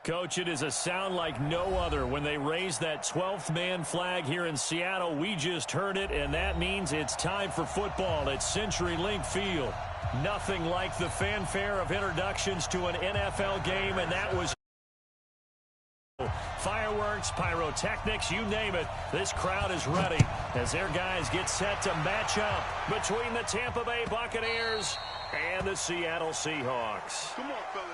Coach, it is a sound like no other when they raise that 12th man flag here in Seattle. We just heard it, and that means it's time for football at CenturyLink Field. Nothing like the fanfare of introductions to an NFL game, and that was fireworks, pyrotechnics, you name it. This crowd is ready as their guys get set to match up between the Tampa Bay Buccaneers and the Seattle Seahawks. Come on, fellas.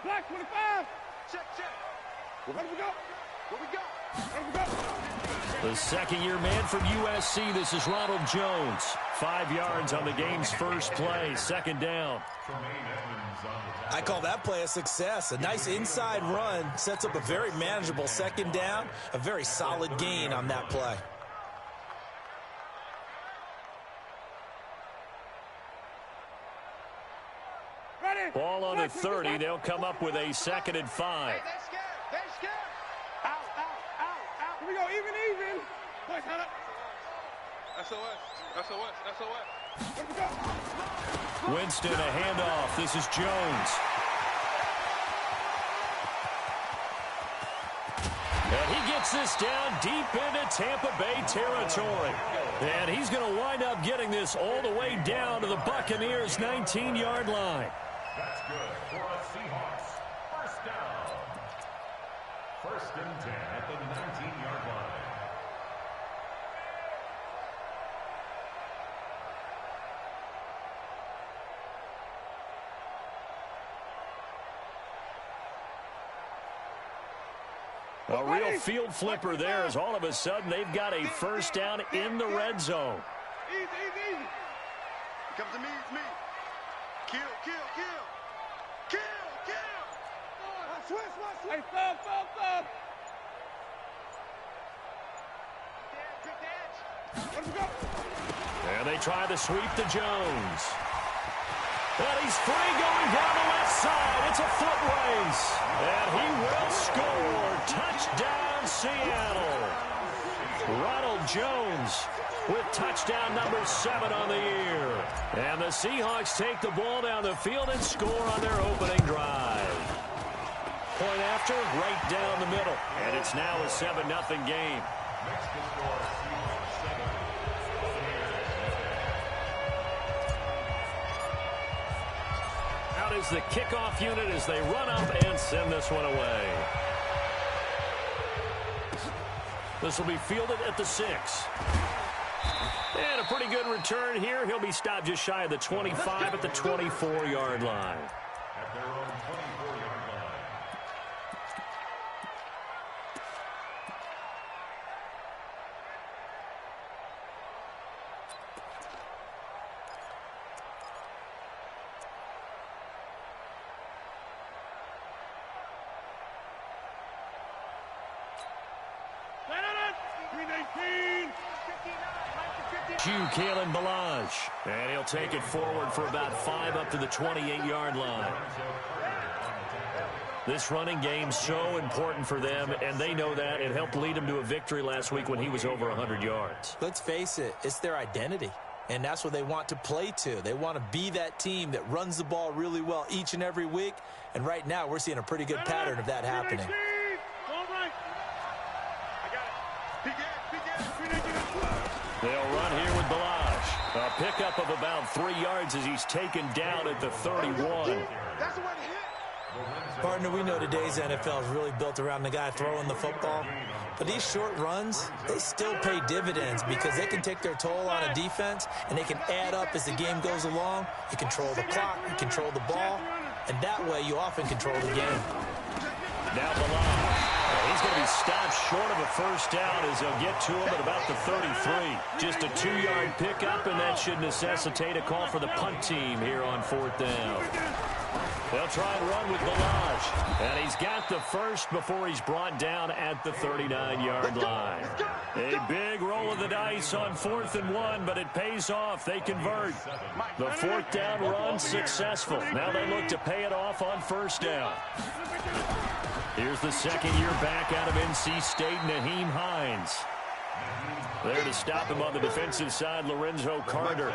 Black 25. Check. Where we go? Where we go? The second-year man from USC, this is Ronald Jones. 5 yards on the game's first play, second down. I call that play a success. A nice inside run sets up a very manageable second down, a very solid gain on that play. Ball on the 30. They'll come up with a 2nd and 5. Hey, they're scared. Out. Here we go, even. Boys, hold up. SOS. Where we go? Winston, a handoff. This is Jones. And he gets this down deep into Tampa Bay territory. And he's going to wind up getting this all the way down to the Buccaneers' 19-yard line. That's good for a Seahawks. First down. 1st and 10 at the 19-yard line. A real field flipper there as all of a sudden they've got a first down in the red zone. Easy. Come to me, it's me. Kill. Switch. Hey, stop. Where we go? And they try to sweep to Jones. And he's free going down the left side. It's a foot race. And he will score. Touchdown, Seattle. Ronald Jones with touchdown number 7 on the year. And the Seahawks take the ball down the field and score on their opening drive. Point after, right down the middle. And it's now a 7-0 game. Next to score, Seahawks 7. Out is the kickoff unit as they run up and send this one away. This will be fielded at the 6. And a pretty good return here. He'll be stopped just shy of the 25 at the 24-yard line. At their own 24-yard line. Kalen Balaj. And he'll take it forward for about 5 up to the 28-yard line. This running game's so important for them, and they know that. It helped lead them to a victory last week when he was over 100 yards. Let's face it, it's their identity. And that's what they want to play to. They want to be that team that runs the ball really well each and every week. And right now, we're seeing a pretty good pattern of that happening. They'll run here with Balaj. A pickup of about 3 yards as he's taken down at the 31. That's the way to hit. Partner, we know today's NFL is really built around the guy throwing the football. But these short runs, they still pay dividends because they can take their toll on a defense and they can add up as the game goes along. You control the clock, you control the ball, and that way you often control the game. Now Balaj. He's going to be stopped short of a first down as he'll get to him at about the 33. Just a 2-yard pickup, and that should necessitate a call for the punt team here on 4th down. They'll try and run with Balaj. And he's got the first before he's brought down at the 39-yard line. A big roll of the dice on 4th and 1, but it pays off. They convert. The 4th down run successful. Now they look to pay it off on 1st down. Here's the second-year back out of NC State, Naheem Hines. There to stop him on the defensive side, Lorenzo Carter.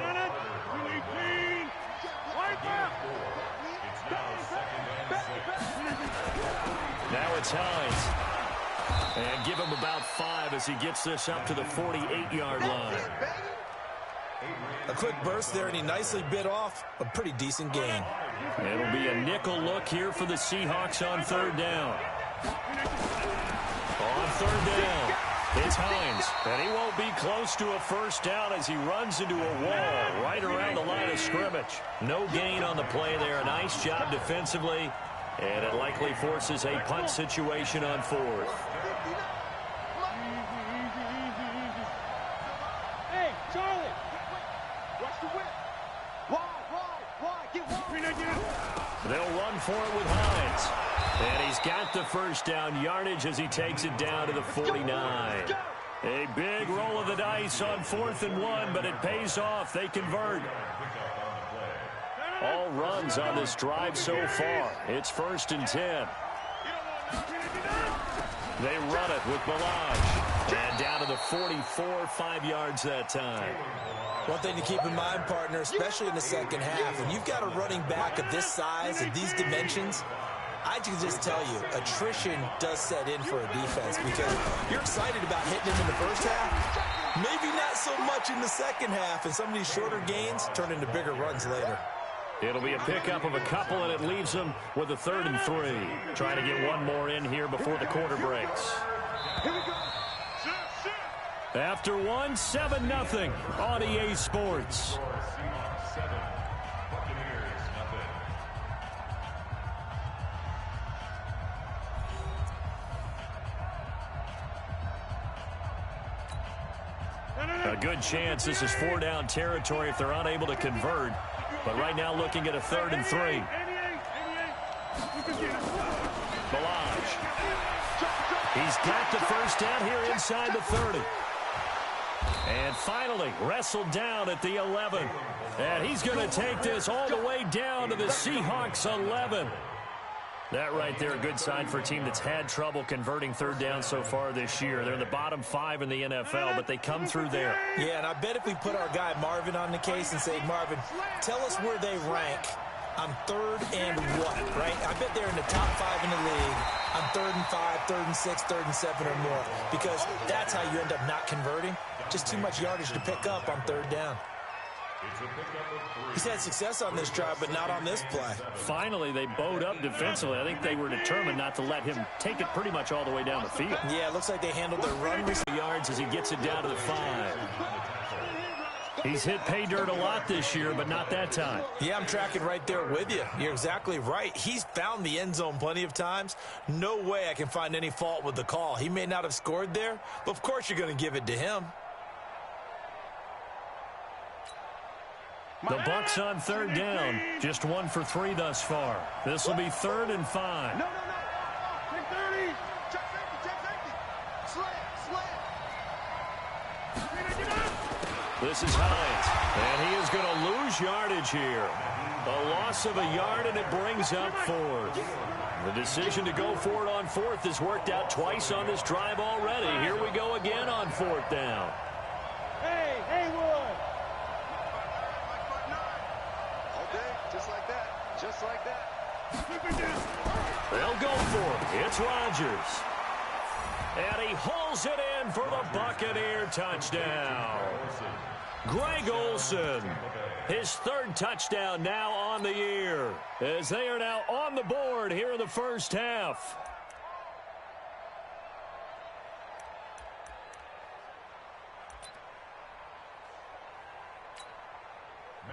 Now it's Hines. And give him about 5 as he gets this up to the 48-yard line. A quick burst there, and he nicely bit off a pretty decent gain. It'll be a nickel look here for the Seahawks on 3rd down. On 3rd down, it's Hines. And he won't be close to a 1st down as he runs into a wall right around the line of scrimmage. No gain on the play there. A nice job defensively. And it likely forces a punt situation on 4th. Hey, Charlie! Watch the whip! Wide, get wide! They'll run for it with Hines. And he's got the 1st down yardage as he takes it down to the 49. A big roll of the dice on 4th and 1, but it pays off. They convert. All runs on this drive so far. It's 1st and 10. They run it with Balaj. And down to the 44, 5 yards that time. One thing to keep in mind, partner, especially in the second half, when you've got a running back of this size, of these dimensions, I can just tell you, attrition does set in for a defense because you're excited about hitting him in the first half. Maybe not so much in the second half, and some of these shorter gains turn into bigger runs later. It'll be a pickup of a couple, and it leaves them with a 3rd and 3. Trying to get one more in here before the quarter breaks. Here we go! After 1, 7-0 on EA Sports. A good chance this is 4-down territory if they're unable to convert. But right now looking at a 3rd and 3. Balaj. He's got the 1st down here inside the 30. And finally wrestled down at the 11. And he's going to take this all the way down to the Seahawks 11. That right there, a good sign for a team that's had trouble converting 3rd down so far this year. They're in the bottom 5 in the NFL, but they come through there. Yeah, and I bet if we put our guy Marvin on the case and say, Marvin, tell us where they rank on 3rd and what, right? I bet they're in the top 5 in the league on 3rd and 5, 3rd and 6, 3rd and 7 or more, because that's how you end up not converting. Just too much yardage to pick up on 3rd down. He's had success on this drive, but not on this play. Finally, they bowed up defensively. I think they were determined not to let him take it pretty much all the way down the field. Yeah, it looks like they handled their run yards as he gets it down to the 5. He's hit pay dirt a lot this year, but not that time. Yeah, I'm tracking right there with you. You're exactly right. He's found the end zone plenty of times. No way I can find any fault with the call. He may not have scored there, but of course you're going to give it to him. The Bucs on 3rd down. Just 1 for 3 thus far. This will be 3rd and 5. No. Check 30. Check 50. Slant. This is Hines. And he is going to lose yardage here. A loss of a yard, and it brings up 4th. The decision to go for it on 4th has worked out twice on this drive already. Here we go again on 4th down. Hey, Haywood. Just like that. They'll go for it. It's Rodgers. And he hauls it in for the Buccaneer touchdown. Greg Olsen, his 3rd touchdown now on the year, as they are now on the board here in the first half.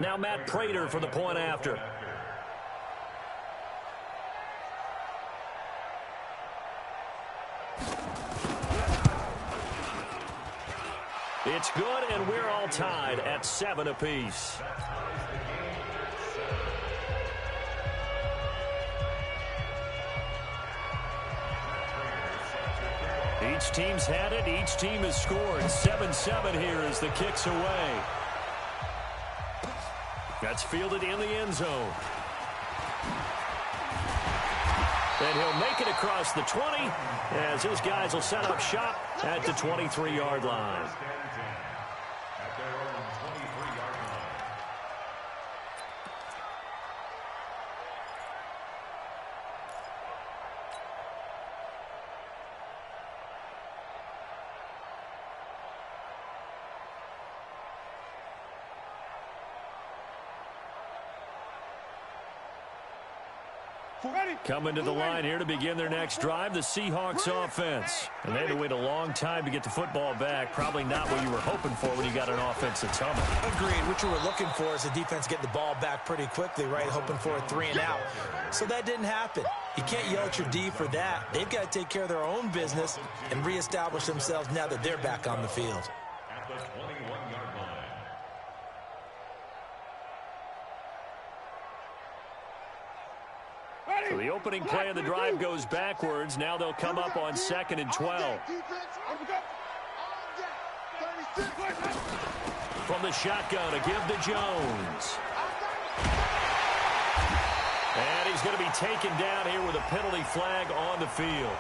Now Matt Prater for the point after. It's good, and we're all tied at 7 apiece. Each team's had it. Each team has scored. 7-7 here as the kick's away. That's fielded in the end zone. And he'll make it across the 20 as his guys will set up shop at the 23-yard line. Coming to the line here to begin their next drive, the Seahawks offense. And they had to wait a long time to get the football back. Probably not what you were hoping for when you got an offense that's humming. Agreed. What you were looking for is the defense getting the ball back pretty quickly, right? Hoping for a 3-and-out. So that didn't happen. You can't yell at your D for that. They've got to take care of their own business and reestablish themselves now that they're back on the field. At the 21-yard line. So the opening play of the drive goes backwards. Now they'll come up on 2nd and 12. From the shotgun to give to Jones. And he's going to be taken down here with a penalty flag on the field.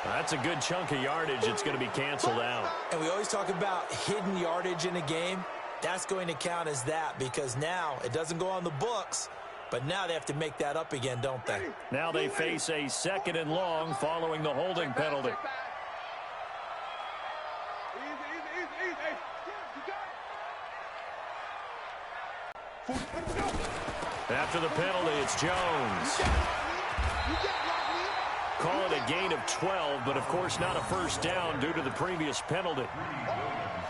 That's a good chunk of yardage. It's going to be canceled out. And we always talk about hidden yardage in a game. That's going to count as that because now it doesn't go on the books. But now they have to make that up again, don't they? Now they face a 2nd and long following the holding penalty. After the penalty, it's Jones. Call it a gain of 12, but of course not a first down due to the previous penalty.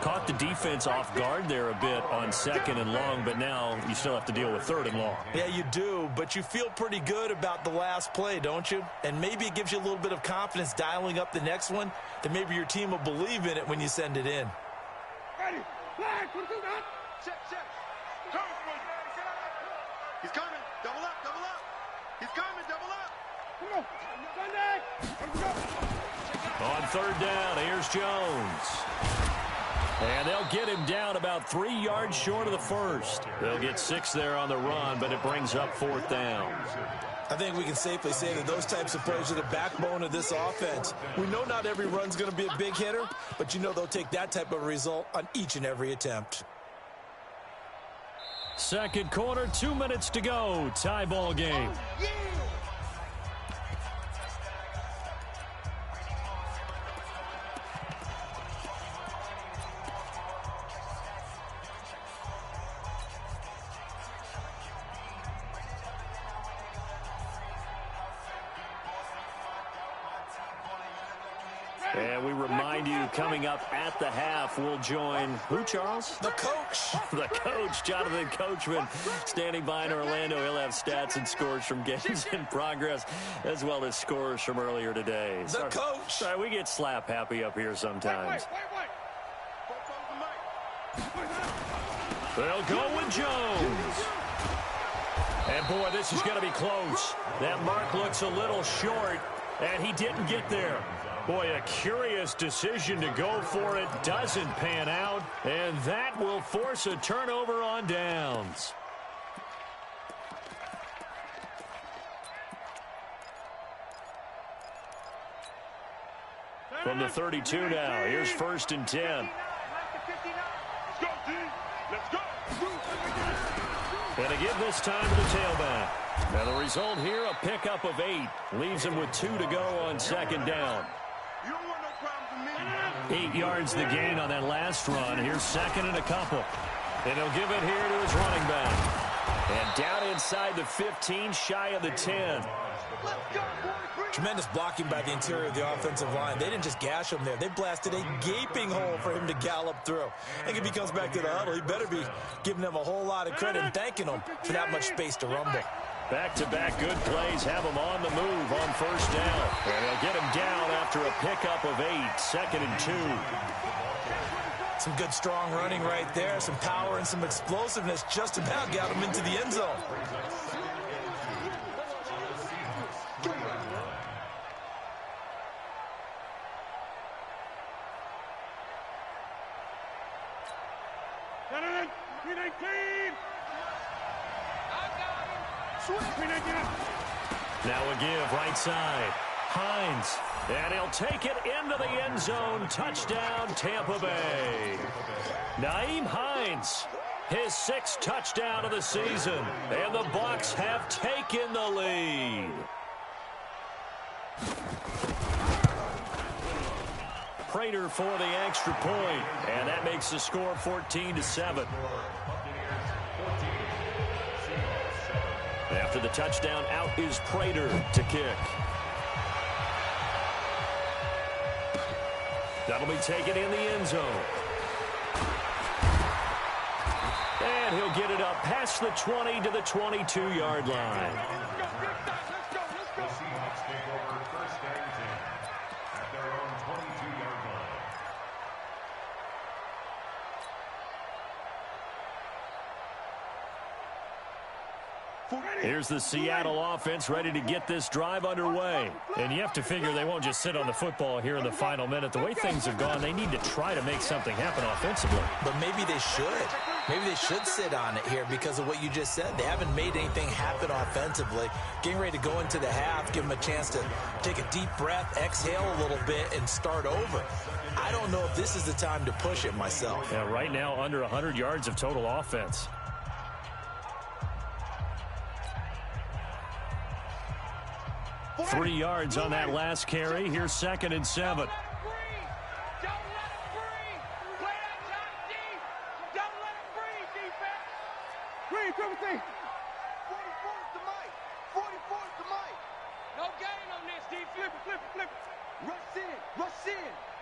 Caught the defense off guard there a bit on 2nd and long, but now you still have to deal with 3rd and long. Yeah, you do, but you feel pretty good about the last play, don't you? And maybe it gives you a little bit of confidence dialing up the next one, that maybe your team will believe in it when you send it in. Ready, flag, Check. He's coming. Double up. He's coming. Double up. come on, Sunday, On 3rd down, here's Jones. And they'll get him down about 3 yards short of the first. They'll get 6 there on the run, but it brings up 4th down. I think we can safely say that those types of plays are the backbone of this offense. We know not every run's going to be a big hitter, but you know they'll take that type of result on each and every attempt. Second quarter, 2 minutes to go. Tie ball game. And we remind you, coming up at the half, we'll join who, Charles? The coach. The coach, Jonathan Coachman, standing by in Orlando. He'll have stats and scores from games in progress, as well as scores from earlier today. The coach. Sorry, we get slap happy up here sometimes. They'll go with Jones. And, boy, this is going to be close. That mark looks a little short, and he didn't get there. Boy, a curious decision to go for it. Doesn't pan out, and that will force a turnover on downs. From the 32 now, here's 1st and 10. Let's go, team. Let's go. And again this time to the tailback. Now the result here, a pickup of 8. Leaves him with 2 to go on 2nd down. You don't want no problems with me. 8 yards the gain on that last run. Here's 2nd and a couple. And he'll give it here to his running back. And down inside the 15, shy of the 10. Tremendous blocking by the interior of the offensive line. They didn't just gash him there. They blasted a gaping hole for him to gallop through. I think if he comes back to the huddle, he better be giving them a whole lot of credit and thanking them for that much space to rumble. Back-to-back good plays have him on the move on 1st down. And they'll get him down after a pickup of 8, 2nd and 2. Some good, strong running right there. Some power and some explosiveness just about got him into the end zone. Now a give right side. Hines. And he'll take it into the end zone. Touchdown, Tampa Bay. Nyheim Hines, his 6th touchdown of the season. And the Bucs have taken the lead. Prater for the extra point. And that makes the score 14-7. After the touchdown, out is Prater to kick. That'll be taken in the end zone. And he'll get it up past the 20 to the 22-yard line. The Seahawks take over 1st and 10 at their own 22-yard line. Here's the Seattle offense ready to get this drive underway. And you have to figure they won't just sit on the football here in the final minute. The way things have gone, they need to try to make something happen offensively. But maybe they should. Maybe they should sit on it here because of what you just said. They haven't made anything happen offensively. Getting ready to go into the half, give them a chance to take a deep breath, exhale a little bit, and start over. I don't know if this is the time to push it myself. Yeah, right now under 100 yards of total offense. Three yards on that last carry. Here's 2nd and 7.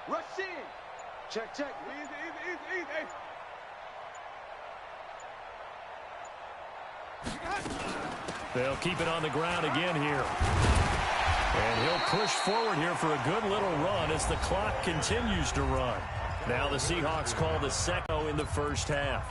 Rush in. Check. They'll keep it on the ground again here. And he'll push forward here for a good little run as the clock continues to run. Now the Seahawks call the second in the first half.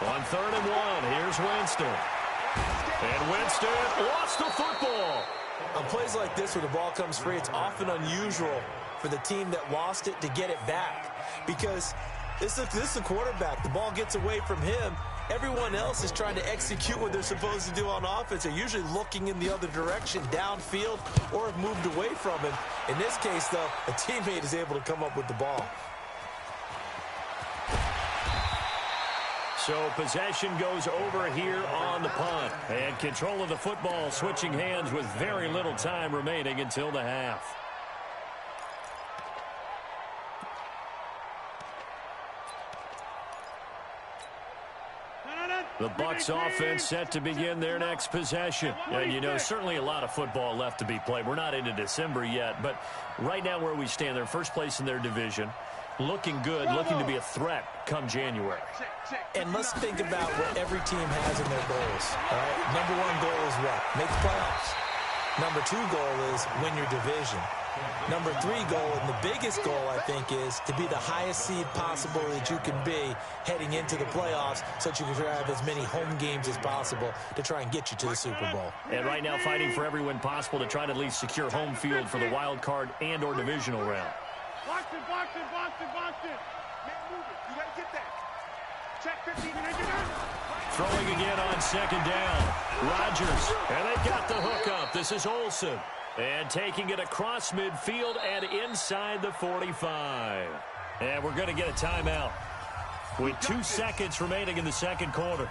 On 3rd and 1, here's Winston. And Winston lost the football. On plays like this where the ball comes free, it's often unusual for the team that lost it to get it back. Because this is the quarterback. The ball gets away from him. Everyone else is trying to execute what they're supposed to do on offense. They're usually looking in the other direction, downfield, or have moved away from him. In this case, though, a teammate is able to come up with the ball. So possession goes over here on the punt. And control of the football switching hands with very little time remaining until the half. The Bucs offense set to begin their next possession. And, you know, certainly a lot of football left to be played. We're not into December yet, but right now where we stand, they're first place in their division. Looking good, looking to be a threat come January. And let's think about what every team has in their goals. All right? Number 1 goal is what? Make the playoffs. Number 2 goal is win your division. Number 3 goal, and the biggest goal, I think, is to be the highest seed possible that you can be heading into the playoffs so that you can have as many home games as possible to try and get you to the Super Bowl. And right now fighting for every win possible to try to at least secure home field for the wild card and or divisional round. Box it. Man, move it. You got to get that. Check 15. Throwing again on 2nd down. Rodgers, and they got the hook up. This is Olsen. And taking it across midfield and inside the 45. And we're going to get a timeout with 2 seconds remaining in the second quarter.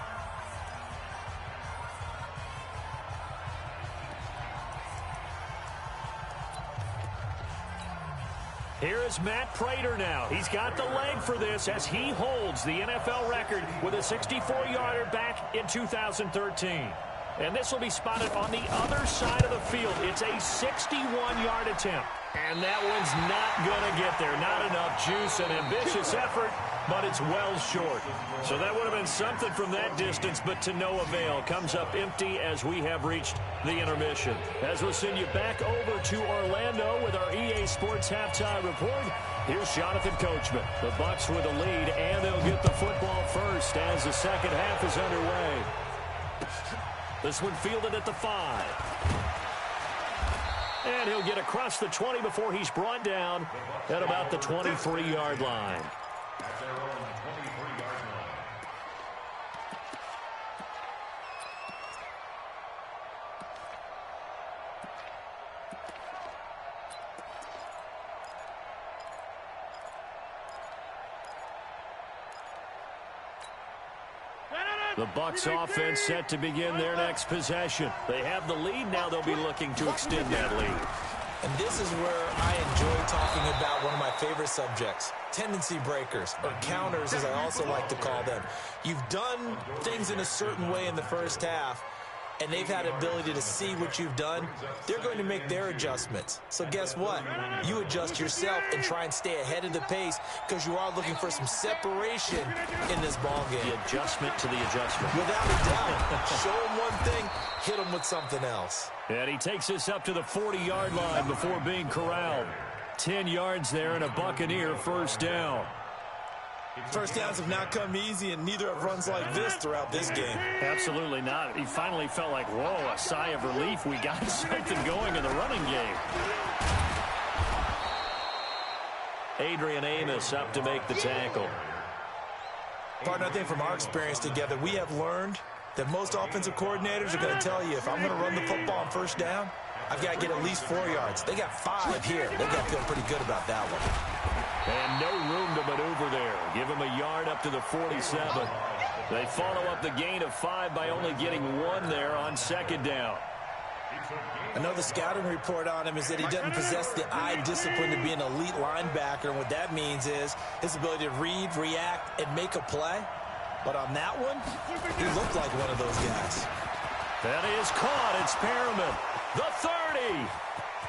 Here is Matt Prater now. He's got the leg for this as he holds the NFL record with a 64-yarder back in 2013. And this will be spotted on the other side of the field. It's a 61-yard attempt. And that one's not going to get there. Not enough juice and ambitious effort. but it's well short. So that would have been something from that distance, but to no avail. Comes up empty as we have reached the intermission. As we'll send you back over to Orlando with our EA Sports halftime report, here's Jonathan Coachman. The Bucs with a lead, and they'll get the football first as the second half is underway. This one fielded at the 5. And he'll get across the 20 before he's brought down at about the 23-yard line. At their own 23-yard line. The Bucs offense set to begin their next possession. They have the lead. Now they'll be looking to extend that lead. And this is where I enjoy talking about one of my favorite subjects, tendency breakers, or counters as I also like to call them. You've done things in a certain way in the first half, and they've had ability to see what you've done. They're going to make their adjustments. So guess what? You adjust yourself and try and stay ahead of the pace because you are looking for some separation in this ball game. The adjustment to the adjustment. Without a doubt. Show them one thing, hit them with something else. And he takes us up to the 40-yard line before being corralled. 10 yards there and a Buccaneer first down. First downs have not come easy, and neither have runs like this throughout this game. Absolutely not. He finally felt like, whoa, a sigh of relief. We got something going in the running game. Adrian Amos up to make the tackle. Partner, I think from our experience together, we have learned that most offensive coordinators are going to tell you, if I'm going to run the football on first down, I've got to get at least 4 yards. They got 5 here. They got to feel pretty good about that one. And no room to maneuver there. Give him a yard up to the 47. They follow up the gain of 5 by only getting 1 there on second down. I know the scouting report on him is that he doesn't possess the eye discipline to be an elite linebacker. And what that means is his ability to read, react, and make a play. But on that one, he looked like one of those guys. That is caught. It's Perriman. The 30.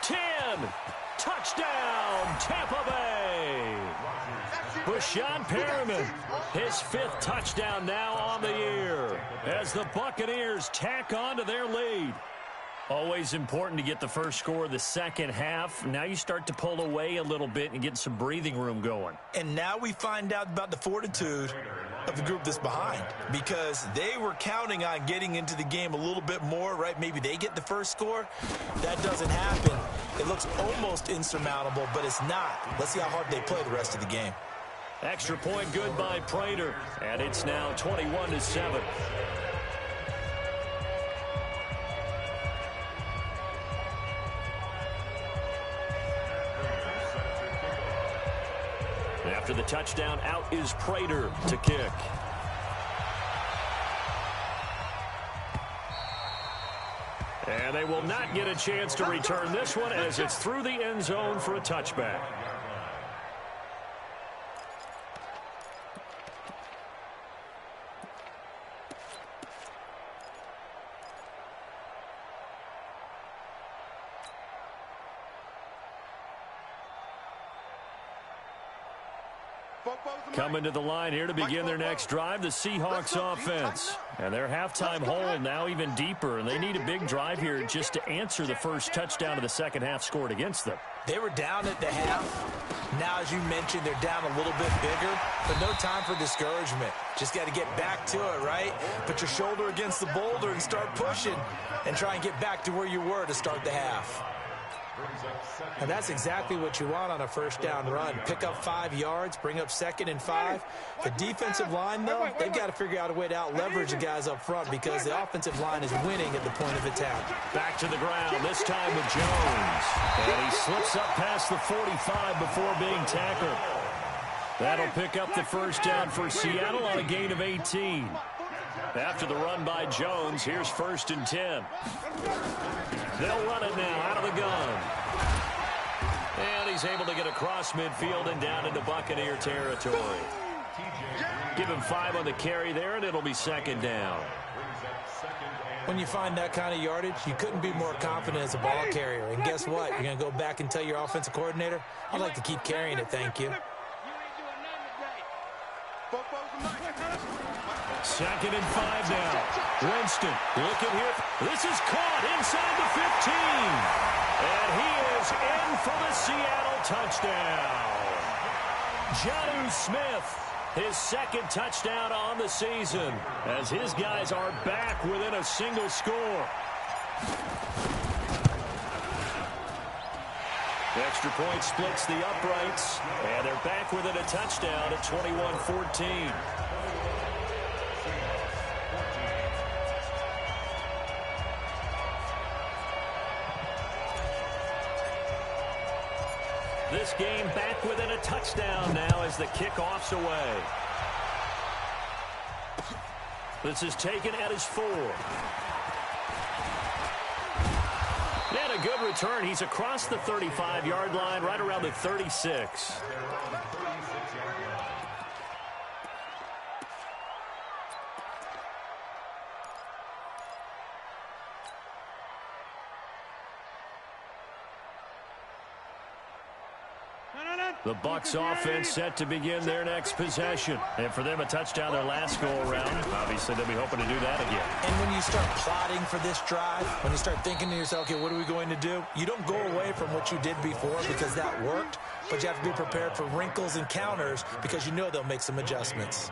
10. Touchdown, Tampa Bay. Brashad Perriman, his 5th touchdown now on the year as the Buccaneers tack on to their lead. Always important to get the first score of the second half. Now you start to pull away a little bit and get some breathing room going. And now we find out about the fortitude of the group that's behind, because they were counting on getting into the game a little bit more, right? Maybe they get the first score. That doesn't happen. It looks almost insurmountable, but it's not. Let's see how hard they play the rest of the game. Extra point good by Prater, and it's now 21-7. After the touchdown, out is Prater to kick. And they will not get a chance to return this one as it's through the end zone for a touchback. Coming to the line here to begin their next drive, the Seahawks offense. And their halftime hole now even deeper, and they need a big drive here just to answer the first touchdown of the second half scored against them. They were down at the half. Now, as you mentioned, they're down a little bit bigger, but no time for discouragement. Just got to get back to it, right? Put your shoulder against the boulder and start pushing and try and get back to where you were to start the half. And that's exactly what you want on a first down run. Pick up 5 yards, bring up 2nd and 5. The defensive line, though, they've got to figure out a way to out-leverage the guys up front because the offensive line is winning at the point of attack. Back to the ground, this time with Jones. And he slips up past the 45 before being tackled. That'll pick up the first down for Seattle on a gain of 18. After the run by Jones, here's 1st and 10. They'll run it now out of the gun. And he's able to get across midfield and down into Buccaneer territory. Give him 5 on the carry there, and it'll be 2nd down. When you find that kind of yardage, you couldn't be more confident as a ball carrier. And guess what? You're going to go back and tell your offensive coordinator, I'd like to keep carrying it, thank you. 2nd and 5 now. Winston looking here. This is caught inside the 15. And he is in for the Seattle touchdown. Jonnu Smith, his 2nd touchdown on the season, as his guys are back within a single score. The extra point splits the uprights, and they're back within a touchdown at 21-14. This game back within a touchdown now as the kickoff's away. This is taken at his 4. And a good return. He's across the 35-yard line, right around the 36. The Bucs offense set to begin their next possession. And for them, a touchdown their last go-around. Obviously, they'll be hoping to do that again. And when you start plotting for this drive, when you start thinking to yourself, okay, what are we going to do? You don't go away from what you did before because that worked, but you have to be prepared for wrinkles and counters because you know they'll make some adjustments.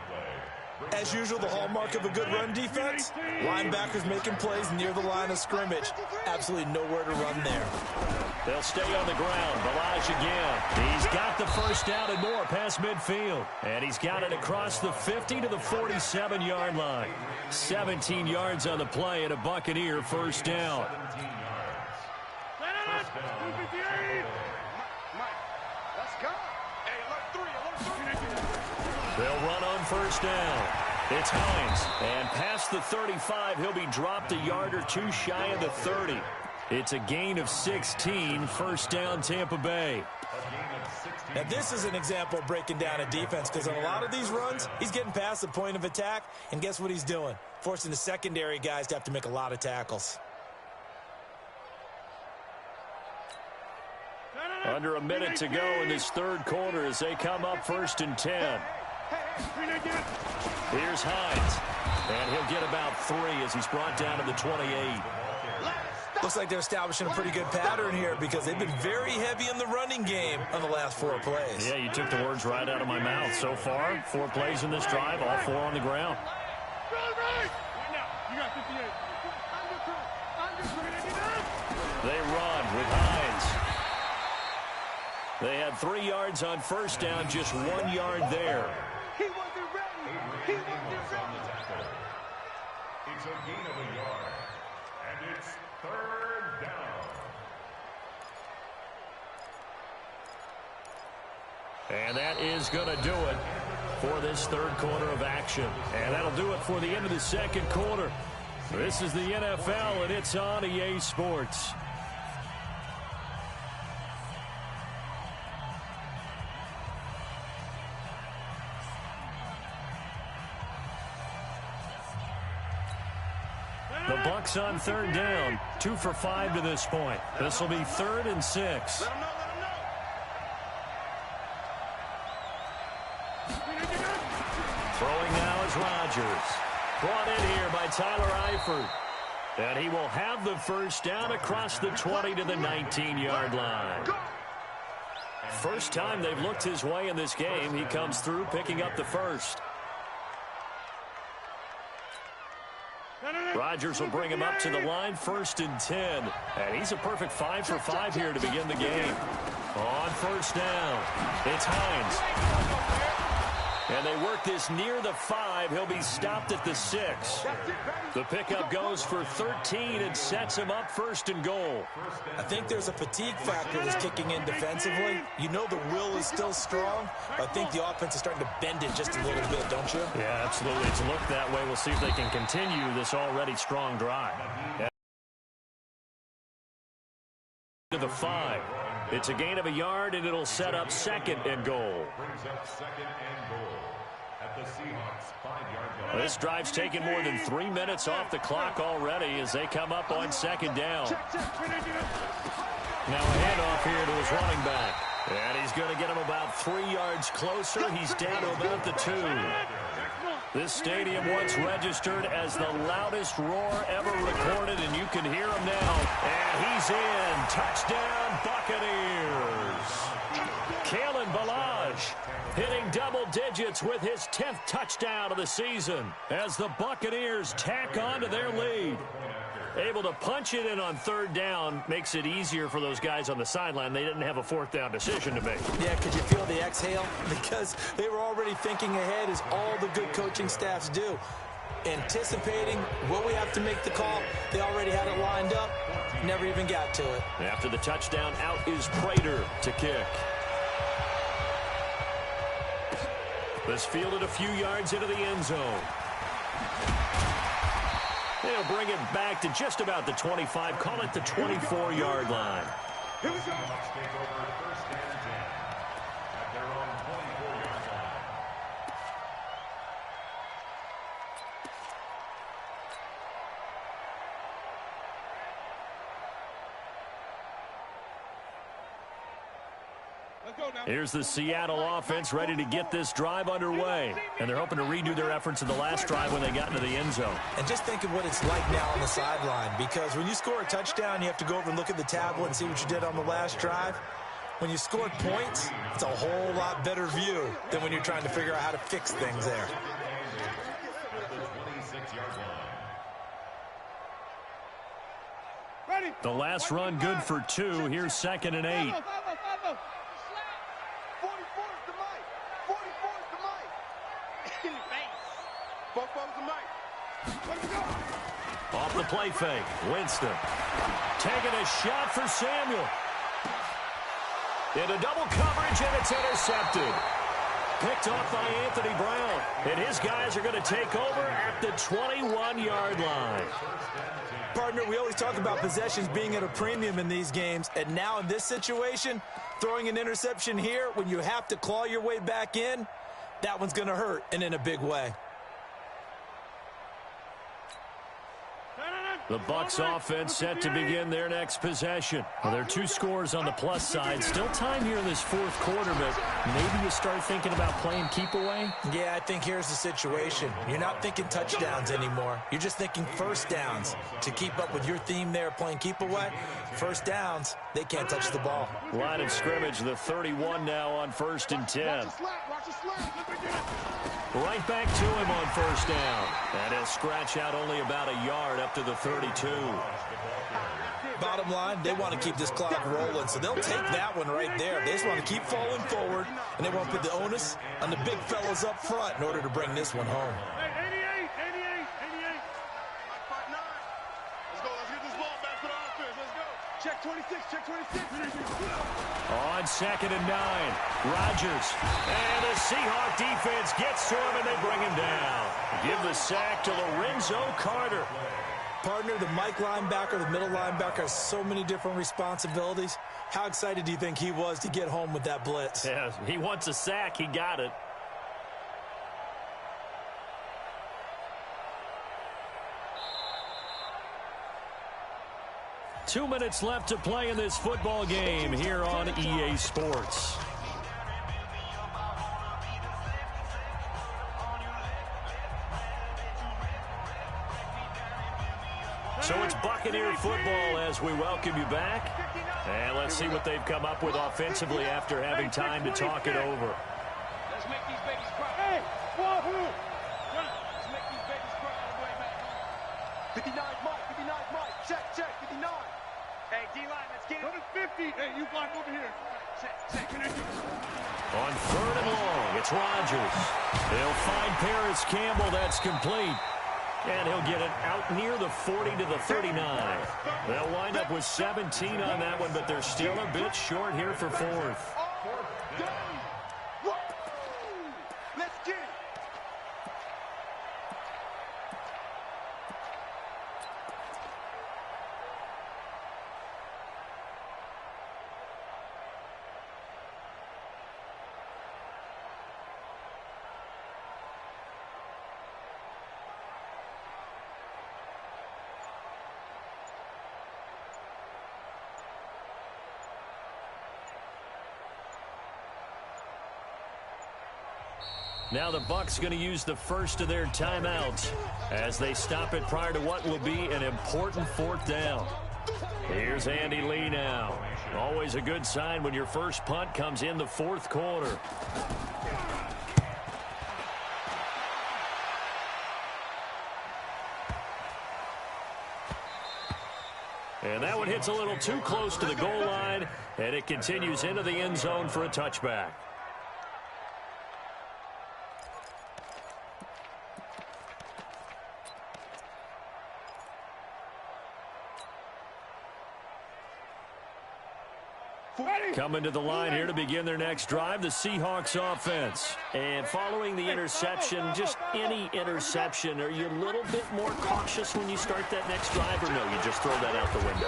As usual, the hallmark of a good run defense, linebackers making plays near the line of scrimmage. Absolutely nowhere to run there. They'll stay on the ground. Balaj again. He's got the first down and more past midfield. And he's got it across the 50 to the 47-yard line. 17 yards on the play and a Buccaneer first down. They'll run on first down. It's Hines. And past the 35, he'll be dropped a yard or two shy of the 30. It's a gain of 16, first down Tampa Bay. Now, this is an example of breaking down a defense because on a lot of these runs, he's getting past the point of attack, and guess what he's doing? Forcing the secondary guys to have to make a lot of tackles. Under a minute to go in this third quarter as they come up 1st and 10. Here's Hines, and he'll get about 3 as he's brought down to the 28. Looks like they're establishing a pretty good pattern here because they've been very heavy in the running game on the last 4 plays. Yeah, you took the words right out of my mouth. So far, 4 plays in this drive, all 4 on the ground. They run with Hines. They had 3 yards on first down, just 1 yard there. He wasn't ready. He wasn't ready. It's a gain of a yard. And it's 3rd down. And that is going to do it for this third quarter of action. And that'll do it for the end of the second quarter. This is the NFL, and it's on EA Sports. The Bucs on 3rd down, 2 for 5 to this point. This will be 3rd and 6. Let him know, let him know. Throwing now is Rodgers. Brought in here by Tyler Eifert. And he will have the first down across the 20 to the 19-yard line. First time they've looked his way in this game. He comes through picking up the first. Rodgers will bring him up to the line, 1st and 10. And he's a perfect 5 for 5 here to begin the game. On first down, it's Hines. And they work this near the 5. He'll be stopped at the 6. The pickup goes for 13 and sets him up 1st and goal. I think there's a fatigue factor that's kicking in defensively. You know the will is still strong, but I think the offense is starting to bend it just a little bit, don't you? Yeah, absolutely. It's looked that way. We'll see if they can continue this already strong drive. To the 5. It's a gain of a yard, and it'll set up 2nd and goal. Brings up 2nd and goal at the Seahawks 5-yard line. This drive's taken more than 3 minutes off the clock already as they come up on 2nd down. Now a handoff here to his running back. And he's going to get him about 3 yards closer. He's down to about the 2. This stadium once registered as the loudest roar ever recorded, and you can hear him now. And he's in. Touchdown, Buccaneers. Kalen Ballage hitting double digits with his 10th touchdown of the season as the Buccaneers tack on to their lead. Able to punch it in on third down makes it easier for those guys on the sideline. They didn't have a fourth down decision to make. Yeah, could you feel the exhale? Because they were already thinking ahead, as all the good coaching staffs do. Anticipating, will we have to make the call? They already had it lined up, never even got to it. After the touchdown, out is Prater to kick. This fielded a few yards into the end zone. They'll bring it back to just about the 25, call it the 24-yard line. Here we go. Let's take over first and 10 at their own 24-yard line. Let's go now. Here's the Seattle offense ready to get this drive underway. And they're hoping to redo their efforts in the last drive when they got into the end zone. And just think of what it's like now on the sideline, because when you score a touchdown, you have to go over and look at the tablet and see what you did on the last drive. When you scored points, it's a whole lot better view than when you're trying to figure out how to fix things there. At the 26-yard line. Ready. The last run good for 2. Here's 2nd and 8. 44 is the mic. 44 is the mic. In the face. 44 is the mic. Let's go. Off the play fake, Winston. Taking a shot for Samuel. Into double coverage, and it's intercepted. Picked off by Anthony Brown. And his guys are going to take over at the 21-yard line. Partner, we always talk about possessions being at a premium in these games, and now in this situation, throwing an interception here when you have to claw your way back in, that one's going to hurt, and in a big way. The Bucs offense set to begin their next possession. Well, there are 2 scores on the plus side. Still time here in this fourth quarter, but maybe you start thinking about playing keep away? Yeah, I think here's the situation. You're not thinking touchdowns anymore. You're just thinking first downs. To keep up with your theme there, playing keep away, first downs, they can't touch the ball. Line of scrimmage, the 31 now on 1st and 10. Watch the slap. Right back to him on first down. And he'll scratch out only about a yard up to the 32. Bottom line, they want to keep this clock rolling, so they'll take that one right there. They just want to keep falling forward, and they want to put the onus on the big fellas up front in order to bring this one home. Hey, 88. Let's go. Let's get this ball back for the offense. Let's go. Check 26. Check 26. On 2nd and 9, Rodgers. And the Seahawk defense gets to him, and they bring him down. Give the sack to Lorenzo Carter. Partner, the Mike linebacker, the middle linebacker has so many different responsibilities. How excited do you think he was to get home with that blitz? Yeah, he wants a sack. He got it. Two minutes left to play in this football game here on EA Sports. So it's Buccaneer football as we welcome you back. And let's see what they've come up with offensively after having time to talk it over. Let's make these babies cry. Hey, wahoo! Let's make these babies cry all the way back home. 59 Mike. Check. 59. Hey, D-line, let's get it. Go to 50. Hey, you block over here. Check. On 3rd and long, it's Rodgers. They'll find Paris Campbell. That's complete. And he'll get it out near the 40 to the 39. They'll wind up with 17 on that one, but they're still a bit short here for 4th. Let's get it. Now the Bucs going to use the first of their timeouts as they stop it prior to what will be an important fourth down. Here's Andy Lee now. Always a good sign when your first punt comes in the fourth quarter. And that one hits a little too close to the goal line, and it continues into the end zone for a touchback. Coming to the line here to begin their next drive, the Seahawks offense. And following the interception, just any interception, are you a little bit more cautious when you start that next drive, or no, you just throw that out the window?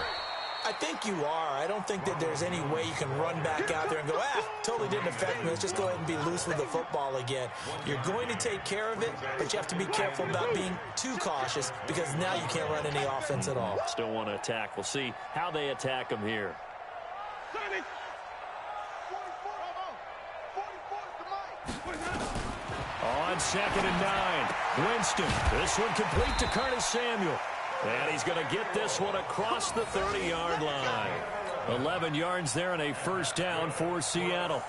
I think you are. I don't think that there's any way you can run back out there and go, totally didn't affect me. Let's just go ahead and be loose with the football again. You're going to take care of it, but you have to be careful about being too cautious because now you can't run any offense at all. Still want to attack. We'll see how they attack them here. On 2nd and 9, Winston. This one complete to Curtis Samuel. And he's going to get this one across the 30-yard line. 11 yards there and a first down for Seattle.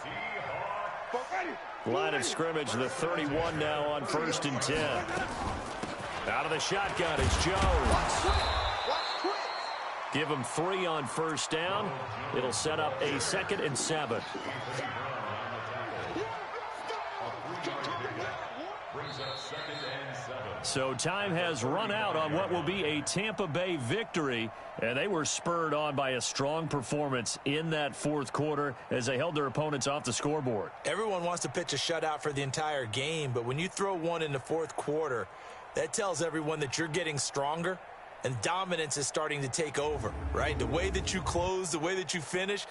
Line of scrimmage, the 31 now on 1st and 10. Out of the shotgun is Jones. Give him 3 on first down. It'll set up a 2nd and 7. So time has run out on what will be a Tampa Bay victory, and they were spurred on by a strong performance in that fourth quarter as they held their opponents off the scoreboard. Everyone wants to pitch a shutout for the entire game, but when you throw one in the fourth quarter, that tells everyone that you're getting stronger and dominance is starting to take over, right? The way that you close, the way that you finish,